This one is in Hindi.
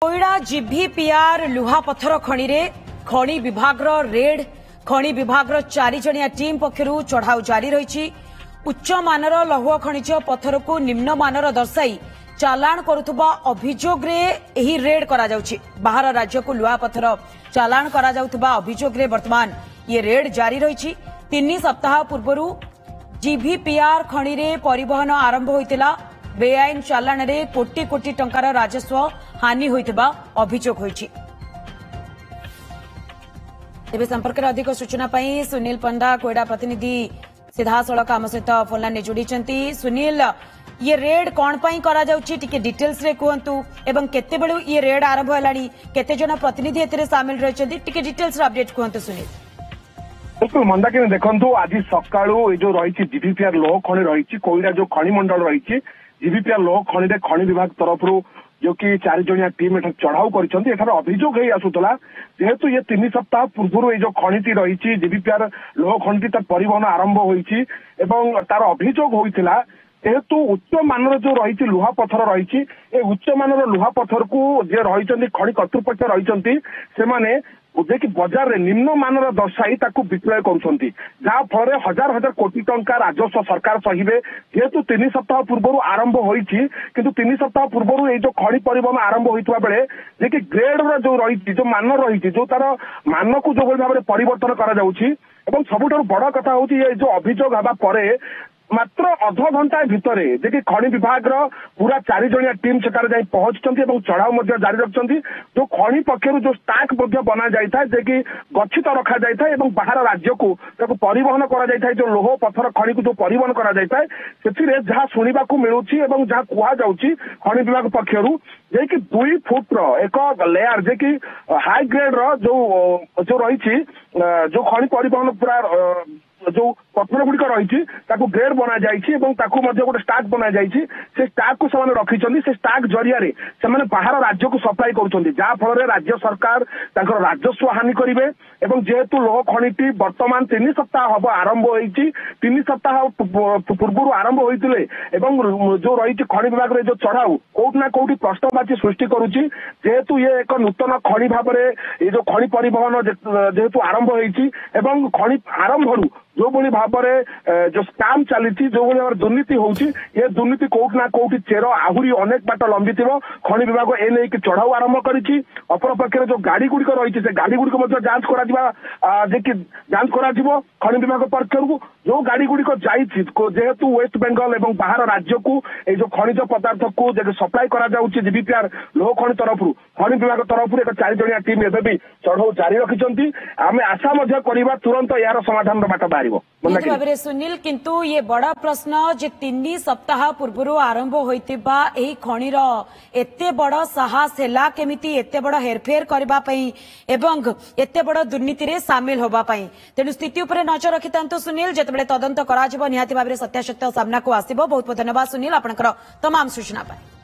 कोईड़ा जीभीपीआर लुहा पत्थर खणी रे खणी विभाग रेड खणी विभाग 4 जणिया टीम पक्षरु चढ़ाऊ जारी रही। उच्च मानर लौह खनिज पत्थर को निम्न मानर दर्शाई चालाण करुवा अभियोग रे रेड करा जाउछि। बाहर राज्य को लुहा पत्थर चालाण करा जाउथबा अभियोग रे वर्तमान ये रेड जारी रही। 3 सप्ताह पूर्व जीभीपीआर खणी रे परिवहन आरंभ होइतिला। बेआईन चालाण रे कोटी कोटी टंकार राजस्व हानि होइतिबा अभियोग होइछि। तेबे संपर्क में अधिक सूचना पाई सुनील पंडा कोईड़ा प्रतिनिधि सीधासलख आम सहित फोनलाइन जोड़ी। सुनील, ये रेड कौन पाई करा जाउछि टिके डिटेल्स रे कहंतु एवं केते बेलु ये रेड आरंभ हलानी केते जन प्रतिनिधि एतरे शामिल रहछन्ती टिके डिटेल्स रे अपडेट कहंतु सुनील। बिल्कुल मंदाकिनी देखंतु आज सकाळू ए जो रही जीभीपीआर लोह खणी रही कोईड़ा जो खणी मंडल रही जीभीपीआर लोह खणी रे खणी विभाग तरफ जो कि 4 जणिया टीम एठार चढ़ाऊ करिसंती। एठार अभियोग है आसुतला जेहेतु ये 3 सप्ताह पूर्व ये जो खणीटी रही जीभीपीआर लोह खणीटी तार परिवहन आरंभ होईछि एवं तार अभियोग होइतिला जेहेतु उच्च मानर जो रही लुहा पत्थर रही उच्च मानर लुहा पत्थर को जे रही खणी कर्तृपक्ष रही से कि बजार रे निम्न मानर दर्शाई ताकू विक्रय करुछंती जहाँ फल हजार हजार कोटी टंका राजस्व सरकार सहिबे। जेहेतु 3 सप्ताह पूर्व आरंभ होईछि किंतु 3 सप्ताह पूर्व ये जो खणी परिवहन आरंभ होइतबा बेले जे कि ग्रेड रो जो रही जो मान रही जो तार मान को जो भाव में परिवर्तन करा जाउछि एवं सबुठारु बड़ कथा होछि ये जो अभियोग हबा परे मात्र अध घंटा भितर जे खणी विभाग पूरा 4 जणिया टीम सेठारे जाई पहुंचती चढ़ाऊ जारी रखिंट जो खणी पक्षर जो स्टाक बना जाए जे कि गच्छित रखा जाए बाहर राज्य को परिवहन करा जो लोह पत्थर खणी को जो परिवहन करा जाए से जहाँ शुणा मिलूँ जहाँ कहुच्छी खणी विभाग पक्षर जे कि 2 फुट एक लेयर जे कि हाई ग्रेड जो रही जो खणी परिवहन पूरा जो पत्थर गुड़िक रही ग्रेड बना जाइए गोटे स्टाक बना जाइए से स्टाक को से रखी से स्टाक जरिया से बाहर राज्य को सप्लाई करुँच जहाँ फल राज्य सरकार राजस्व हानि करेंगे। जेहेतु लोह खणीटी वर्तमान 3 सप्ताह हम आरंभ होती 3 सप्ताह पूर्व आरंभ होते जो रही खणी विभाग जो चढ़ाऊ कोटना कोटी प्रश्नवाची सृष्टि करुच्ची। जेहेतु ये एक नूतन खणी भाव ये जो खणी परिवहन जेहेतु आरंभ होती खणी आरंभ जो भाई भाव में जो स्काम चली जो भाव दुर्नीति होती ये दुर्नीति कोटना कोटी चेर आहरी अनेक बाट लंबी खणी विभाग ए नहीं चढ़ाऊ आरंभ करी। अपर पक्षे जो गाड़ी गुड़िक रही से गाड़ी गुड़िक जांच करा जांच करा खणी विभाग पक्षर जो गाड़ी गुड़िक जेहेतु वेस्ट बेंगल और बाहर राज्य को जो खनिज पदार्थ को सप्लाई करा जीभीपीआर लोह खणी तरफ खणी विभाग तरफ एक 4 जणिया टीम एवं भी चढ़ाऊ जारी रखिंट आम आशा करवा तुरंत यार समाधान बाट बाहर। सुनील किंतु ये बड़ा प्रश्न जे 3 सप्ताह पूर्व आरंभ होइतिबा एही खणीर एते बड़ साहस हैला केमिति एते बड़ हेरफेर करबा पई एवं एते बड़ दुर्नीति रे शामिल होबा पई तेनु स्थिति उपरे नजर रखितांतो सुनील जेतेबेले तदंत करा जिवो निहाती भाबरे सत्यासत्य सामना को आसीबो। बहुत बहुत धन्यवाद सुनील आपनकर तमाम सूचना पाई।